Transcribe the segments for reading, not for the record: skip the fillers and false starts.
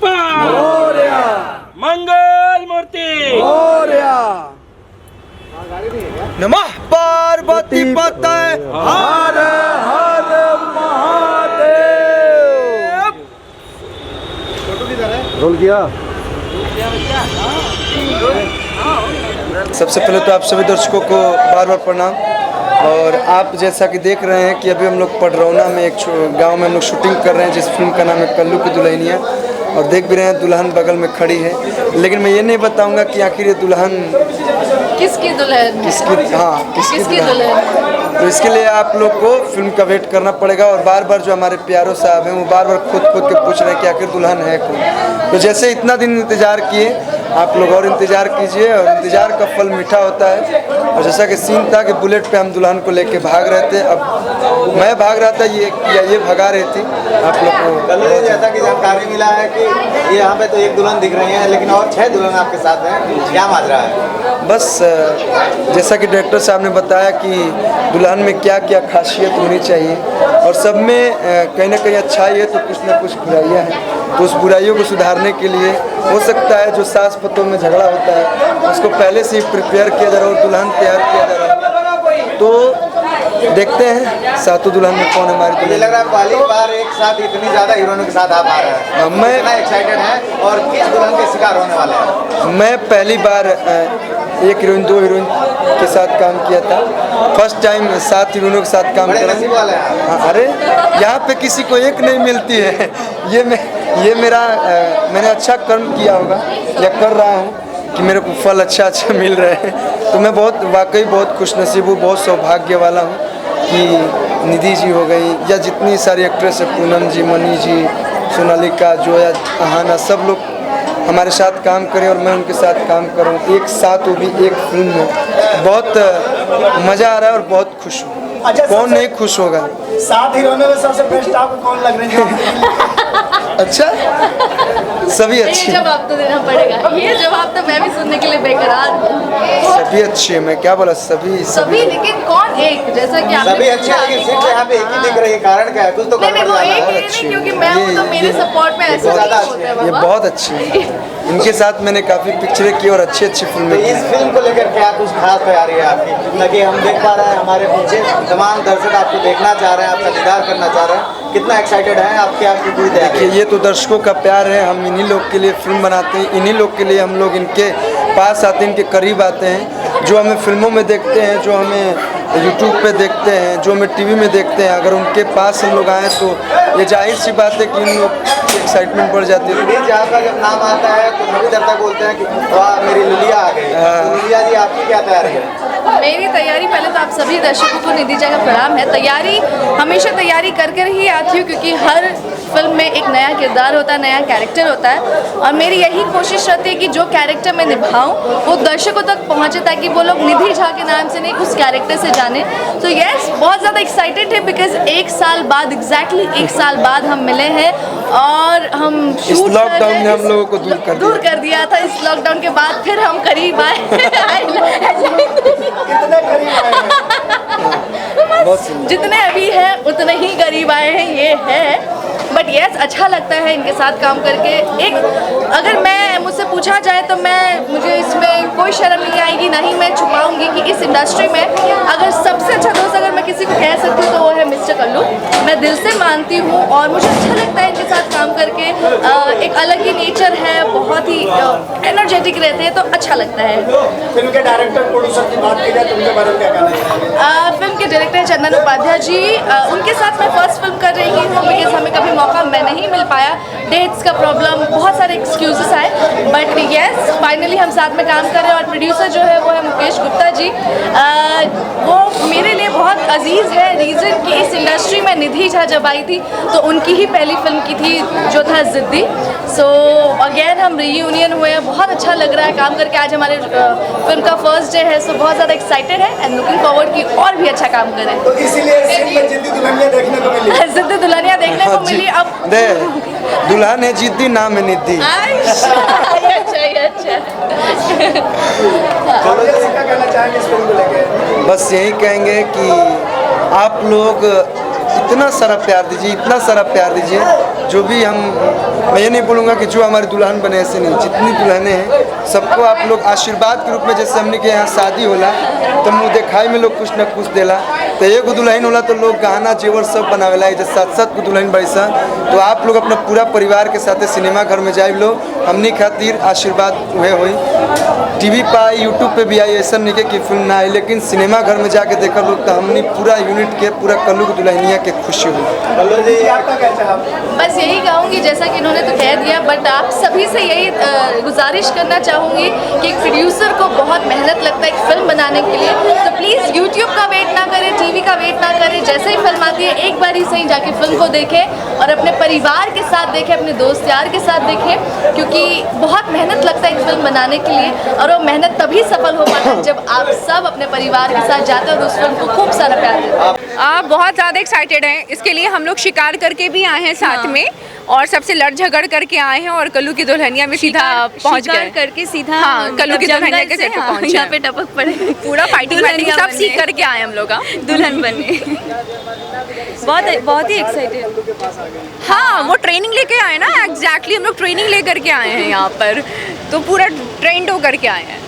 बाप्पा मोरया, मंगल मूर्ति मोरया। नमः पार्वती पतये हर हर महादेव। रोल किया। सबसे पहले तो आप सभी दर्शकों को बार बार प्रणाम। और आप जैसा कि देख रहे हैं कि अभी हम लोग पडरौना में एक गांव में हम लोग शूटिंग कर रहे हैं, जिस फिल्म का नाम है कल्लू की दुल्हनिया। और देख भी रहे हैं दुल्हन बगल में खड़ी है, लेकिन मैं ये नहीं बताऊंगा कि आखिर ये दुल्हन किसकी दुल्हन, किसकी दुल्हन। तो इसके लिए आप लोग को फिल्म का वेट करना पड़ेगा। और बार बार जो हमारे प्यारो साहब हैं वो बार बार खुद के पूछ रहे हैं कि आखिर दुल्हन है कौन। तो जैसे इतना दिन इंतज़ार किए, आप लोग और इंतज़ार कीजिए, और इंतज़ार का फल मीठा होता है। और जैसा कि सीन था कि बुलेट पे हम दुल्हन को लेके भाग रहे थे, अब मैं भाग रहा था, ये भगा रही थी। आप लोग को जैसा कि जानकारी मिला है कि ये यहाँ पे तो एक दुल्हन दिख रही है, लेकिन और 6 दुल्हन आपके साथ हैं, क्या माजरा है? बस जैसा कि डायरेक्टर साहब ने बताया कि दुल्हन में क्या क्या खासियत होनी चाहिए, और सब में कहीं ना कहीं अच्छाई है तो कुछ ना कुछ बुराइयाँ हैं। तो उस बुराइयों को सुधारने के लिए हो सकता है जो सास पतों में झगड़ा होता है उसको पहले से ही प्रिपेयर किया जा रहा है और दुल्हन तैयार किया जा रहा है। तो देखते हैं सातों दुल्हन में कौन हमारी मुझे दुल्हन। लग रहा है पहली बार एक साथ इतनी ज़्यादा हीरोइनों के साथ आप आ रहे हैं, मैं इतना एक्साइटेड है और किस दुल्हन के शिकार होने वाले हैं? मैं पहली बार एक हीरोइन 2 हीरोइन के साथ काम किया था, फर्स्ट टाइम 7 हीरोइनों के साथ काम बड़े कर नसीब वाले हैं आप। हाँ, अरे यहाँ पे किसी को एक नहीं मिलती है। ये मेरा मैंने अच्छा कर्म किया होगा या कर रहा हूँ कि मेरे को फल अच्छा मिल रहे हैं। तो मैं वाकई बहुत खुशनसीब हूँ, बहुत सौभाग्य वाला हूँ कि निधि जी हो गई या जितनी सारी एक्ट्रेस है, पूनम जी, मनी जी, सोनालिका, जोया, अहाना, सब लोग हमारे साथ काम करें और मैं उनके साथ काम करूं एक साथ, वो भी एक फिल्म में। बहुत मज़ा आ रहा है और बहुत खुश हूँ। अच्छा, कौन नहीं खुश होगा? 7 हीरोइनों में सबसे बेस्ट आपको कौन लग रही है? अच्छा, सभी अच्छी ये जवाब तो देना पड़ेगा। ये जवाब तो मैं भी सुनने के लिए बेकरार हूँ। सभी अच्छी है। मैं क्या बोला, सभी लेकिन कौन एक, जैसा कि आपने सभी अच्छे, लेकिन सिर्फ यहाँ पे एक ही दिख रही है, कारण क्या है? कुछ तो नहीं, गड़बड़ वो ज्यादा एक है। ही नहीं, क्योंकि मैं हूँ तो मेरे सपोर्ट में ऐसा ज़्यादा नहीं अच्छी होता है ये बाबा। बहुत अच्छी है। इनके साथ मैंने काफ़ी पिक्चरें की और अच्छी अच्छी तो फिल्में की। इस फिल्म को लेकर क्या कुछ खास तैयारी है आपकी? ताकि हम देख पा रहे हैं, हमारे पीछे तमाम दर्शक आपको देखना चाह रहे हैं, आपका दीदार करना चाह रहे हैं, कितना एक्साइटेड हैं आपकी पूरी तैयारी? देखिए, ये तो दर्शकों का प्यार है। हम इन्हीं लोग के लिए फिल्म बनाते हैं, इन्हीं लोग के लिए हम लोग इनके पास आते हैं, इनके करीब आते हैं। जो हमें फिल्मों में देखते हैं, जो हमें यूट्यूब पे देखते हैं, जो हमें टीवी में देखते हैं, अगर उनके पास हम लोग आए तो ये जाहिर सी बात है कि इन लोग एक्साइटमेंट बढ़ जाती है। जहाँ का जब नाम आता है तो सभी दर्शक बोलते हैं कि वाह मेरी लुलिया आ गई। तो लुलिया जी, आपकी क्या तैयारी है? मेरी तैयारी, पहले तो आप सभी दर्शकों को निधि जी का प्रणाम है। तैयारी हमेशा तैयारी कर कर ही आती हूँ, क्योंकि हर फिल्म में एक नया किरदार होता है, नया कैरेक्टर होता है। और मेरी यही कोशिश रहती है कि जो कैरेक्टर मैं निभाऊं वो दर्शकों तक पहुँचे, ताकि वो लोग निधि झा के नाम से नहीं, उस कैरेक्टर से जाने। तो यस, बहुत ज़्यादा एक्साइटेड है, बिकॉज 1 साल बाद, एग्जैक्टली 1 साल बाद हम मिले हैं और हम इस लॉकडाउन ने हम लोगों को दूर कर दिया था। इस लॉकडाउन के बाद फिर हम करीब आए। कितने करीब आए हैं? जितने अभी हैं उतने ही करीब आए हैं, ये है। बट यस, अच्छा लगता है इनके साथ काम करके। एक अगर मैं मुझसे पूछा जाए तो मुझे इसमें कोई शर्म नहीं आएगी, ना ही मैं छुपाऊंगी कि इस इंडस्ट्री में अगर सबसे अच्छा दोस्त अगर मैं किसी को कह सकती हूँ तो वो है मिस्टर कल्लू। मैं दिल से मानती हूँ और मुझे अच्छा लगता है इनके साथ काम करके। एक अलग ही नेचर है, बहुत ही एनर्जेटिक रहते हैं, तो अच्छा लगता है। फिल्म के डायरेक्टर प्रोड्यूसर की बात की जाए तो उनके बारे में क्या कहना चाहिए? फिल्म के डायरेक्टर चंदन उपाध्याय जी, उनके साथ मैं फर्स्ट फिल्म कर रही हूँ, बिकॉज हमें कभी मौका मैं नहीं मिल पाया, डेट्स का प्रॉब्लम, बहुत सारे एक्सक्यूजेस आए। बट यस, फाइनली हम साथ में काम कर रहे हैं। और प्रोड्यूसर जो है वो है मुकेश गुप्ता जी। वो मेरे लिए बहुत अजीज़ है। रीज़न कि इस इंडस्ट्री में निधि झा जब आई थी तो उनकी ही पहली फिल्म की थी, जो था जिद्दी। सो अगेन हम रीयूनियन हुए हैं, बहुत अच्छा लग रहा है काम करके। आज हमारे फिल्म का फर्स्ट डे है, सो बहुत ज़्यादा एक्साइटेड है एंड लुकिंग फॉरवर्ड कि और भी अच्छा काम करें। तो इसीलिए इस फिल्म में जिद्दी दुल्हनिया देखने को मिली। जिद्दी दुल्हनिया देखने को मिली। अब दुल्हन है जिद्दी, नाम है निधि। अच्छा। क्या कहना चाहेंगे इस फिल्म को लेके? बस यही कहेंगे कि आप लोग इतना सारा प्यार दीजिए, इतना सारा प्यार दीजिए जो भी मैं ये नहीं बोलूँगा कि जो हमारी दुल्हन बने ऐसे नहीं, जितनी दुल्हनें हैं सबको आप लोग आशीर्वाद के रूप में, जैसे हमने के यहाँ शादी होला तो मुँह दिखाई में लोग कुछ न कुछ देला, तो एगो दुल्हन होला तो लोग गहना जेवर सब बनावेला, जैसे 7-7 को दुल्हन बैसा, तो आप लोग अपना पूरा परिवार के साथ सिनेमा घर में जाए लो, हमनी खातिर आशीर्वाद हुए हुई। टीवी पर यूट्यूब पे भी आई, ऐसा नहीं कि फिल्म ना आई, लेकिन सिनेमा घर में जाके देखा लोग तो हमने पूरा यूनिट के पूरा कल्लू की दुल्हनिया के खुशी हुई। बस यही कहूँगी, जैसा कि इन्होंने तो कह दिया, बट आप सभी से यही गुजारिश करना चाहूँगी कि एक प्रोड्यूसर को बहुत मेहनत लगता है एक फिल्म बनाने के लिए, तो प्लीज़ यूट्यूब का वेट ना करें, टीवी का वेट ना करें, जैसे ही फिल्म आती है एक बार ही सही जाके फिल्म को देखें और अपने परिवार के साथ देखें, अपने दोस्त यार के साथ देखें, क्योंकि बहुत मेहनत लगता है एक फिल्म बनाने के लिए, और वो मेहनत तभी सफल हो पाता है जब आप सब अपने परिवार के साथ जाते हैं और उस फिल्म को खूब सारा प्यार देते हैं। आप बहुत ज़्यादा एक्साइटेड हैं इसके लिए। हम लोग शिकार करके भी आए हैं साथ में, और सबसे लड़ झगड़ करके आए हैं, और कल्लू की दुल्हनिया में सीधा पहुंच गए करके सीधा। हाँ, कल्लू की दुल्हनिया के सेट पे पहुंचे, यहाँ पे टपक पड़े, पूरा फाइटिंग सब सीख करके आए हम लोग दुल्हन बनने। बहुत ही एक्साइटेड। हाँ, वो ट्रेनिंग लेके आए ना, एग्जैक्टली हम लोग ट्रेनिंग लेकर के आए हैं यहाँ पर, तो पूरा ट्रेंड होकर के आए हैं।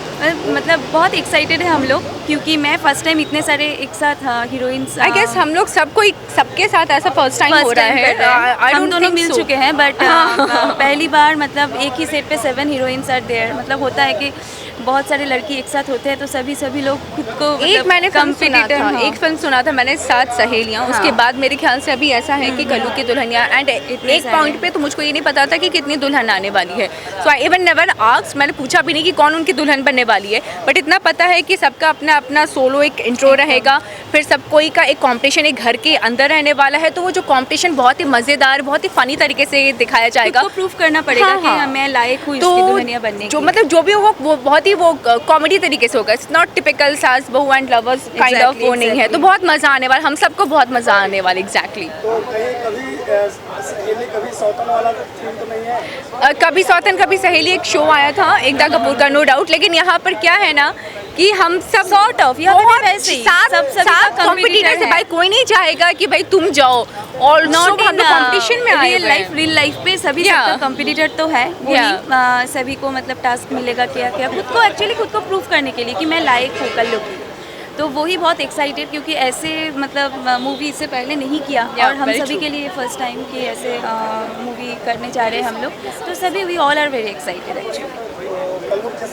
मतलब बहुत एक्साइटेड है हम लोग, क्योंकि मैं फर्स्ट टाइम इतने सारे एक साथ हीरोइंस, आई गेस हम लोग सबके साथ ऐसा फर्स्ट टाइम हो रहा है। हम दोनों मिल चुके हैं, बट पहली बार मतलब एक ही सेट पे 7 हीरोइंस आर देयर। मतलब होता है कि बहुत सारे लड़की एक साथ होते हैं, तो सभी लोग खुद को एक मैंने एक फिल्म सुना था मैंने, 7 सहेलियाँ। उसके बाद मेरे ख्याल से अभी ऐसा है कि कल्लू की दुल्हनिया, एंड एक पॉइंट पे तो मुझको ये नहीं पता था कि कितनी दुल्हन आने वाली है, सो आई इवन नेवर आस्क्ड, मैंने पूछा भी नहीं कि कौन उनकी दुल्हन बनने वाली है, बट इतना पता है कि सबका अपना अपना सोलो एक इंट्रो रहेगा, फिर सब कोई का एक कंपटीशन एक घर के अंदर रहने वाला है, तो वो जो कंपटीशन बहुत ही मज़ेदार, बहुत ही फनी तरीके से दिखाया जाएगा। तो प्रूफ करना पड़ेगा कि मैं लायक हूँ इसकी दुल्हनिया बनने जो मतलब जो भी होगा वो बहुत ही वो कॉमेडी तरीके से होगा, इट्स नॉट टिपिकल सास बहू एंड लवर्स काइंड ऑफ, वो नहीं है, तो बहुत मज़ा आने वाला, हम सबको बहुत मज़ा आने वाला। एग्जैक्टली। तो कभी सौतन वाला थीम तो नहीं है? कभी सौतन कभी सहेली एक शो आया था एकता कपूर का, नो डाउट, लेकिन यहाँ पर क्या है ना कि हम सब सॉर्ट ऑफ साथ कॉम्पिटिटर से, भाई कोई नहीं चाहेगा कि भाई तुम जाओ, और नॉट इन कॉम्पिटिशन में आए रियल लाइफ पे सभी कॉम्पिटिटर तो है, सभी को मतलब टास्क मिलेगा क्या खुद को एक्चुअली खुद को प्रूव करने के लिए कि मैं लायक हूँ कल्लू की, तो वही बहुत एक्साइटेड, क्योंकि ऐसे मतलब मूवी इससे पहले नहीं किया, और हम सभी के लिए फर्स्ट टाइम कि ऐसे मूवी करने जा रहे हैं हम लोग, तो सभी we all are very excited actually. Kallu के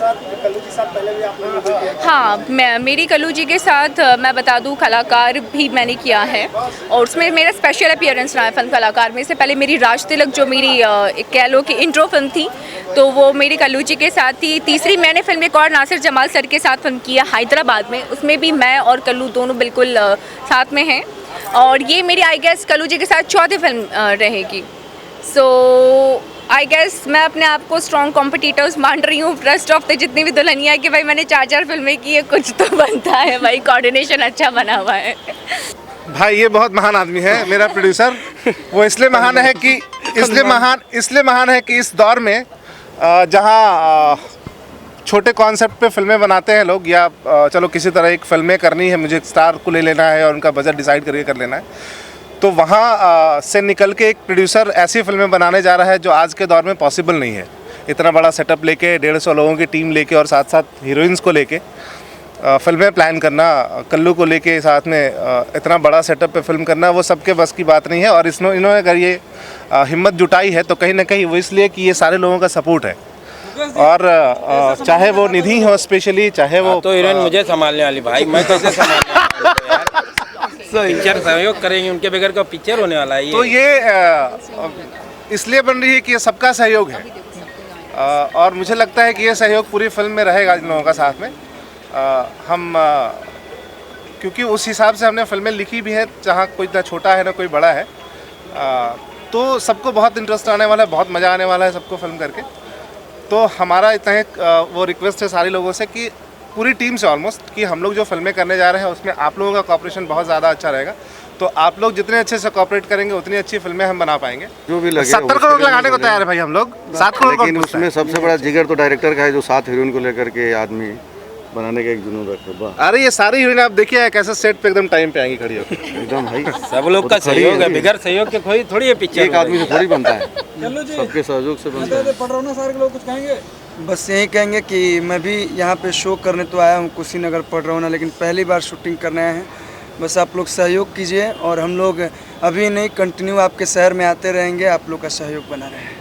साथ पहले भी आपने मूवी किया? हाँ, मेरी कल्लू जी के साथ मैं बता दूँ कलाकार भी मैंने किया है, और उसमें मेरा स्पेशल अपीयरेंस रहा है फिल्म कलाकार में। इससे पहले मेरी राज तिलक जो मेरी कह लो कि इंट्रो फिल्म थी, तो वो मेरी कल्लू जी के साथ थी। तीसरी मैंने फिल्म एक और नासिर जमाल सर के साथ फिल्म किया हैदराबाद में, उसमें भी मैं और कल्लू दोनों बिल्कुल साथ में हैं, और ये मेरी आई गेस कल्लू जी के साथ चौथी फिल्म रहेगी। सो आई गेस मैं अपने आप को स्ट्रॉन्ग कॉम्पिटिटर्स मान रही हूँ रेस्ट ऑफ द जितनी भी दुल्हनिया कि भाई मैंने 4 फिल्में की है, कुछ तो बनता है भाई, कोऑर्डिनेशन अच्छा बना हुआ है। भाई ये बहुत महान आदमी है मेरा प्रोड्यूसर, वो इसलिए महान है कि इस दौर में जहाँ छोटे कॉन्सेप्ट पे फिल्में बनाते हैं लोग, या चलो किसी तरह एक फिल्में करनी है, मुझे स्टार को ले लेना है और उनका बजट डिसाइड करके कर लेना है, तो वहाँ से निकल के एक प्रोड्यूसर ऐसी फिल्में बनाने जा रहा है जो आज के दौर में पॉसिबल नहीं है। इतना बड़ा सेटअप लेके 150 लोगों की टीम लेके और साथ साथ हीरोइंस को लेके फिल्में प्लान करना, कल्लू को लेके साथ में इतना बड़ा सेटअप पे फिल्म करना, वो सबके बस की बात नहीं है। और इन्होंने अगर ये हिम्मत जुटाई है तो कहीं ना कहीं वो इसलिए कि ये सारे लोगों का सपोर्ट है, और चाहे वो निधि हो स्पेशली, चाहे वो तो हीरोइन मुझे संभालने वाली, भाई मैं कैसे संभालने वाला यार? पिक्चर सहयोग करेंगे, उनके बगैर का पिक्चर होने वाला है ये। तो ये इसलिए बन रही है कि ये सबका सहयोग है, और मुझे लगता है कि ये सहयोग पूरी फिल्म में रहेगा इन लोगों का साथ में। क्योंकि उस हिसाब से हमने फिल्में लिखी भी है, जहाँ कोई ना छोटा है ना कोई बड़ा है, तो सबको बहुत इंटरेस्ट आने वाला है, बहुत मज़ा आने वाला है सबको फिल्म करके। तो हमारा इतना एक वो रिक्वेस्ट है सारे लोगों से कि पूरी टीम से ऑलमोस्ट, कि हम लोग जो फिल्में करने जा रहे हैं उसमें आप लोगों का कॉपरेशन बहुत ज़्यादा अच्छा रहेगा। तो आप लोग जितने अच्छे से कॉपरेट करेंगे उतनी अच्छी फिल्में हम बना पाएंगे। जो भी लगे 70 करोड़ लगाने को तैयार है भाई हम लोग, 7 करोड़। लेकिन उसमें सबसे बड़ा जिगर तो डायरेक्टर का है, जो 7 हीरोइन को लेकर के आदमी बनाने का एक जुनून रखे। वाह, अरे ये सारी हीरोइन आप देखिए कैसे सेट पे एकदम टाइम पे आएंगी खड़ी होकर। एकदम भाई, सब लोग का सहयोग है, बिगैर सहयोग के कोई थोड़ी है पिक्चर। एक आदमी से थोड़ी बनता है, सबके सहयोग से बनता है। बस यही कहेंगे कि मैं भी यहाँ पे शो करने तो आया हूँ कुशीनगर पडरौना, लेकिन पहली बार शूटिंग करने आए हैं। बस आप लोग सहयोग कीजिए और हम लोग अभी नहीं कंटिन्यू आपके शहर में आते रहेंगे, आप लोग का सहयोग बना रहे।